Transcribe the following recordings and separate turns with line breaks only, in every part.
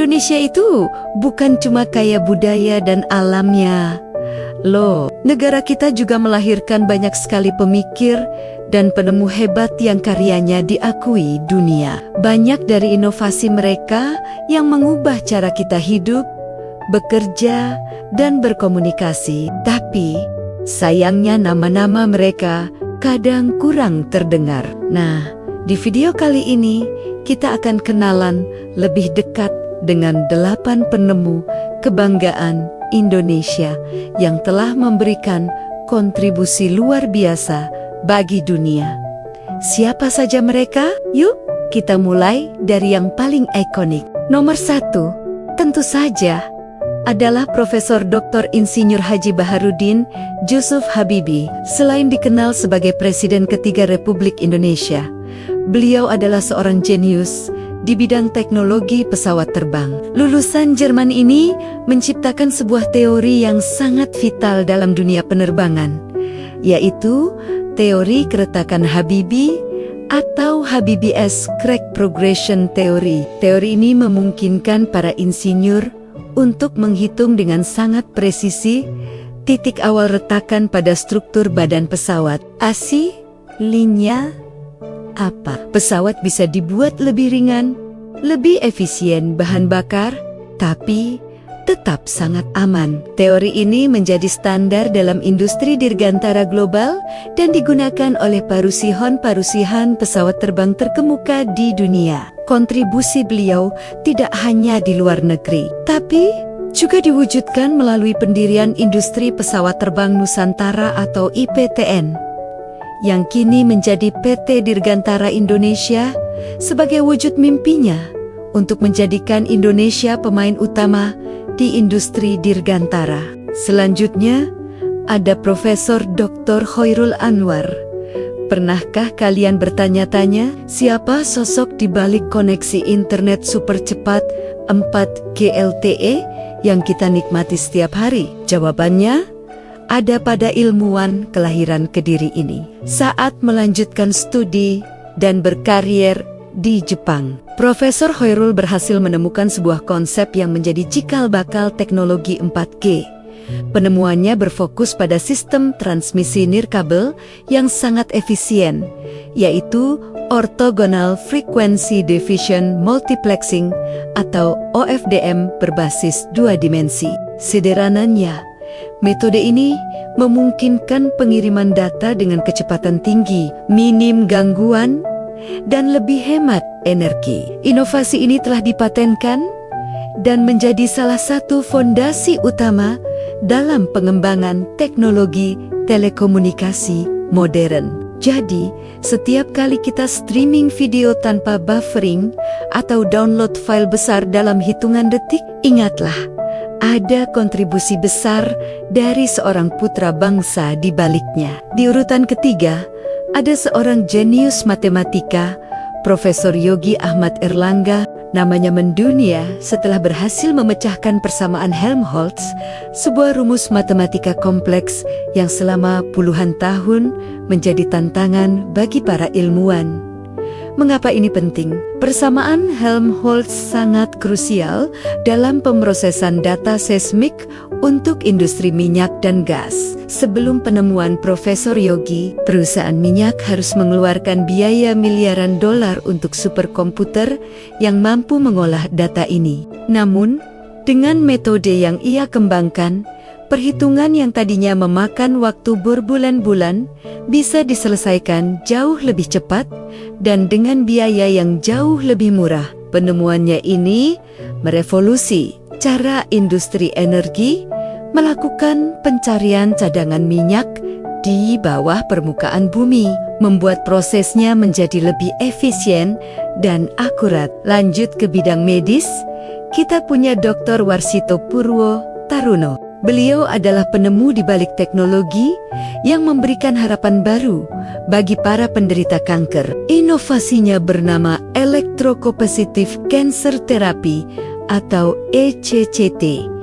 Indonesia itu bukan cuma kaya budaya dan alamnya. Loh, negara kita juga melahirkan banyak sekali pemikir dan penemu hebat yang karyanya diakui dunia. Banyak dari inovasi mereka yang mengubah cara kita hidup, bekerja, dan berkomunikasi. Tapi, sayangnya nama-nama mereka kadang kurang terdengar. Nah, di video kali ini kita akan kenalan lebih dekat dengan 8 penemu kebanggaan Indonesia yang telah memberikan kontribusi luar biasa bagi dunia. Siapa saja mereka? Yuk, kita mulai dari yang paling ikonik. Nomor 1, tentu saja adalah Profesor Dr. Insinyur Haji Baharudin Jusuf Habibie. Selain dikenal sebagai Presiden ketiga Republik Indonesia, beliau adalah seorang jenius di bidang teknologi pesawat terbang. Lulusan Jerman ini menciptakan sebuah teori yang sangat vital dalam dunia penerbangan, yaitu teori keretakan Habibie atau Habibie's Crack Progression Theory. Teori ini memungkinkan para insinyur untuk menghitung dengan sangat presisi titik awal retakan pada struktur badan pesawat. Aslinya apa? Pesawat bisa dibuat lebih ringan, lebih efisien bahan bakar, tapi tetap sangat aman. Teori ini menjadi standar dalam industri dirgantara global dan digunakan oleh parusihan pesawat terbang terkemuka di dunia. Kontribusi beliau tidak hanya di luar negeri, tapi juga diwujudkan melalui pendirian Industri Pesawat Terbang Nusantara atau IPTN, yang kini menjadi PT Dirgantara Indonesia sebagai wujud mimpinya untuk menjadikan Indonesia pemain utama di industri dirgantara. Selanjutnya, ada Profesor Dr. Khoirul Anwar. Pernahkah kalian bertanya-tanya siapa sosok di balik koneksi internet super cepat 4G LTE yang kita nikmati setiap hari? Jawabannya ada pada ilmuwan kelahiran Kediri ini. Saat melanjutkan studi dan berkarier di Jepang, Profesor Khoirul berhasil menemukan sebuah konsep yang menjadi cikal bakal teknologi 4G. Penemuannya berfokus pada sistem transmisi nirkabel yang sangat efisien, yaitu Orthogonal Frequency Division Multiplexing atau OFDM berbasis 2 dimensi. Sederhananya, metode ini memungkinkan pengiriman data dengan kecepatan tinggi, minim gangguan, dan lebih hemat energi. Inovasi ini telah dipatenkan dan menjadi salah satu fondasi utama dalam pengembangan teknologi telekomunikasi modern. Jadi, setiap kali kita streaming video tanpa buffering atau download file besar dalam hitungan detik, ingatlah, ada kontribusi besar dari seorang putra bangsa di baliknya. Di urutan ketiga, ada seorang jenius matematika, Profesor Yogi Ahmad Erlangga. Namanya mendunia setelah berhasil memecahkan persamaan Helmholtz, sebuah rumus matematika kompleks yang selama puluhan tahun menjadi tantangan bagi para ilmuwan. Mengapa ini penting? Persamaan Helmholtz sangat krusial dalam pemrosesan data seismik untuk industri minyak dan gas. Sebelum penemuan Profesor Yogi, perusahaan minyak harus mengeluarkan biaya miliaran dolar untuk superkomputer yang mampu mengolah data ini. Namun, dengan metode yang ia kembangkan, perhitungan yang tadinya memakan waktu berbulan-bulan bisa diselesaikan jauh lebih cepat dan dengan biaya yang jauh lebih murah. Penemuannya ini merevolusi cara industri energi melakukan pencarian cadangan minyak di bawah permukaan bumi, membuat prosesnya menjadi lebih efisien dan akurat. Lanjut ke bidang medis, kita punya Dr. Warsito Purwo Taruno. Beliau adalah penemu di balik teknologi yang memberikan harapan baru bagi para penderita kanker. Inovasinya bernama Electrocapacitive Cancer Therapy atau ECCT.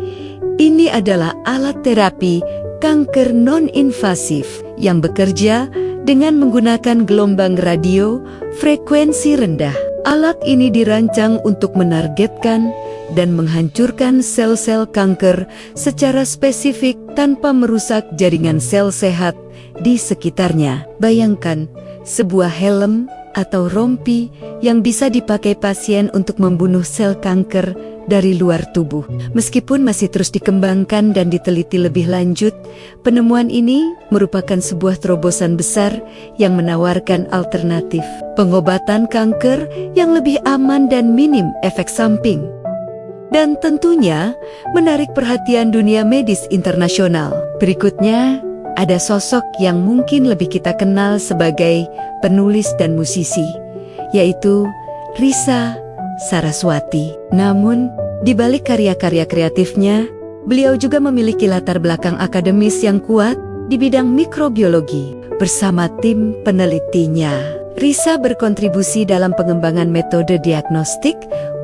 Ini adalah alat terapi kanker non-invasif yang bekerja dengan menggunakan gelombang radio frekuensi rendah. Alat ini dirancang untuk menargetkan dan menghancurkan sel-sel kanker secara spesifik tanpa merusak jaringan sel sehat di sekitarnya. Bayangkan sebuah helm atau rompi yang bisa dipakai pasien untuk membunuh sel kanker dari luar tubuh. Meskipun masih terus dikembangkan dan diteliti lebih lanjut, penemuan ini merupakan sebuah terobosan besar yang menawarkan alternatif pengobatan kanker yang lebih aman dan minim efek samping. Dan tentunya menarik perhatian dunia medis internasional. Berikutnya, ada sosok yang mungkin lebih kita kenal sebagai penulis dan musisi, yaitu Risa Saraswati. Namun, di balik karya-karya kreatifnya, beliau juga memiliki latar belakang akademis yang kuat di bidang mikrobiologi. Bersama tim penelitinya, Risa berkontribusi dalam pengembangan metode diagnostik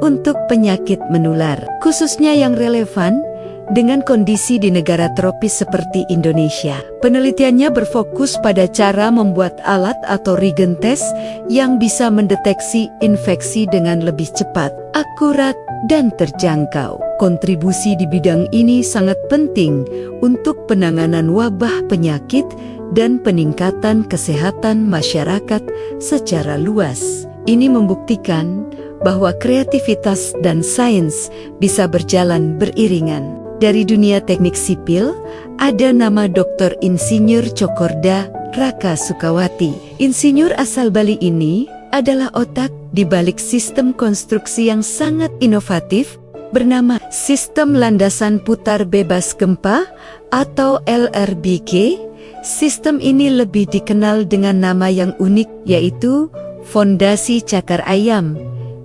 untuk penyakit menular, khususnya yang relevan dengan kondisi di negara tropis seperti Indonesia. Penelitiannya berfokus pada cara membuat alat atau reagen test yang bisa mendeteksi infeksi dengan lebih cepat, akurat, dan terjangkau. Kontribusi di bidang ini sangat penting untuk penanganan wabah penyakit dan peningkatan kesehatan masyarakat secara luas. Ini membuktikan bahwa kreativitas dan sains bisa berjalan beriringan. Dari dunia teknik sipil, ada nama Dr. Insinyur Cokorda Raka Sukawati. Insinyur asal Bali ini adalah otak di balik sistem konstruksi yang sangat inovatif bernama Sistem Landasan Putar Bebas Gempa atau LRBG. Sistem ini lebih dikenal dengan nama yang unik, yaitu Fondasi Cakar Ayam.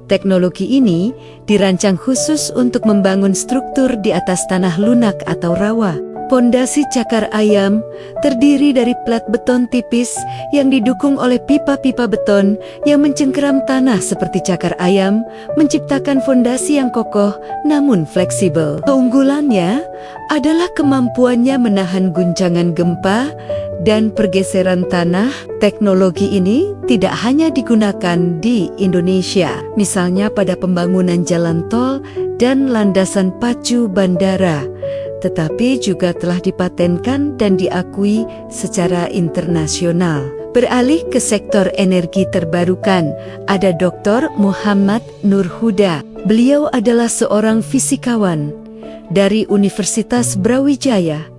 Teknologi ini dirancang khusus untuk membangun struktur di atas tanah lunak atau rawa. Pondasi cakar ayam terdiri dari plat beton tipis yang didukung oleh pipa-pipa beton yang mencengkeram tanah seperti cakar ayam, menciptakan fondasi yang kokoh namun fleksibel. Keunggulannya adalah kemampuannya menahan guncangan gempa dan pergeseran tanah. Teknologi ini tidak hanya digunakan di Indonesia, misalnya pada pembangunan jalan tol dan landasan pacu bandara, tetapi juga telah dipatenkan dan diakui secara internasional. Beralih ke sektor energi terbarukan, ada Dr. Muhammad Nur Huda. Beliau adalah seorang fisikawan dari Universitas Brawijaya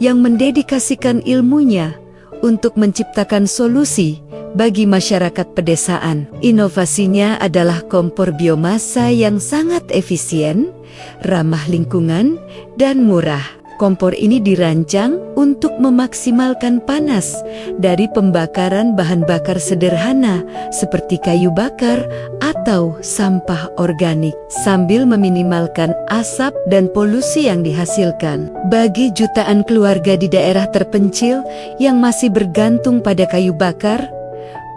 yang mendedikasikan ilmunya untuk menciptakan solusi bagi masyarakat pedesaan. Inovasinya adalah kompor biomasa yang sangat efisien, ramah lingkungan, dan murah. Kompor ini dirancang untuk memaksimalkan panas dari pembakaran bahan bakar sederhana seperti kayu bakar atau sampah organik, sambil meminimalkan asap dan polusi yang dihasilkan. Bagi jutaan keluarga di daerah terpencil yang masih bergantung pada kayu bakar,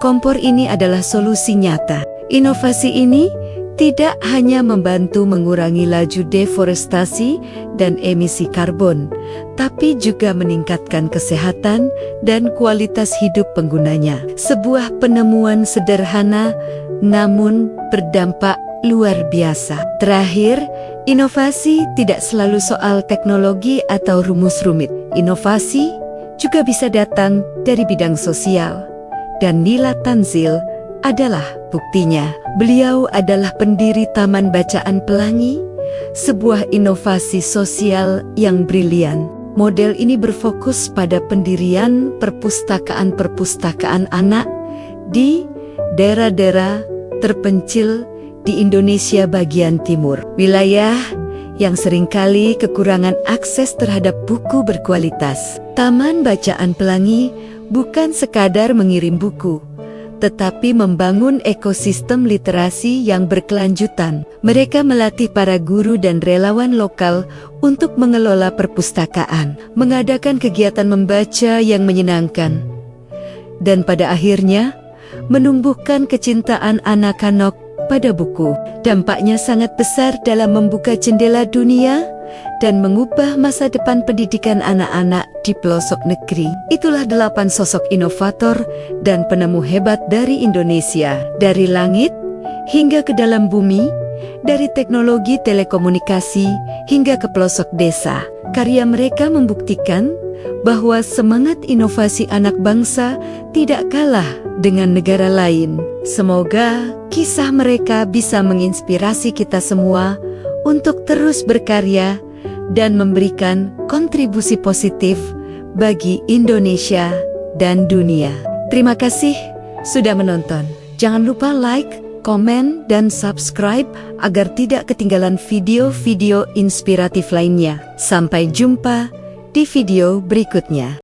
kompor ini adalah solusi nyata. Inovasi ini tidak hanya membantu mengurangi laju deforestasi dan emisi karbon, tapi juga meningkatkan kesehatan dan kualitas hidup penggunanya. Sebuah penemuan sederhana namun berdampak luar biasa. Terakhir, inovasi tidak selalu soal teknologi atau rumus rumit. Inovasi juga bisa datang dari bidang sosial, dan Nila Tanzil adalah buktinya. Beliau adalah pendiri Taman Bacaan Pelangi, sebuah inovasi sosial yang brilian. Model ini berfokus pada pendirian perpustakaan-perpustakaan anak di daerah-daerah terpencil di Indonesia bagian timur, wilayah yang seringkali kekurangan akses terhadap buku berkualitas. Taman Bacaan Pelangi bukan sekadar mengirim buku, tetapi membangun ekosistem literasi yang berkelanjutan. Mereka melatih para guru dan relawan lokal untuk mengelola perpustakaan, mengadakan kegiatan membaca yang menyenangkan, dan pada akhirnya menumbuhkan kecintaan anak-anak pada buku. Dampaknya sangat besar dalam membuka jendela dunia dan mengubah masa depan pendidikan anak-anak di pelosok negeri. Itulah 8 sosok inovator dan penemu hebat dari Indonesia. Dari langit hingga ke dalam bumi, dari teknologi telekomunikasi hingga ke pelosok desa. Karya mereka membuktikan bahwa semangat inovasi anak bangsa tidak kalah dengan negara lain. Semoga kisah mereka bisa menginspirasi kita semua untuk terus berkarya dan memberikan kontribusi positif bagi Indonesia dan dunia. Terima kasih sudah menonton. Jangan lupa like, komen, dan subscribe agar tidak ketinggalan video-video inspiratif lainnya. Sampai jumpa di video berikutnya.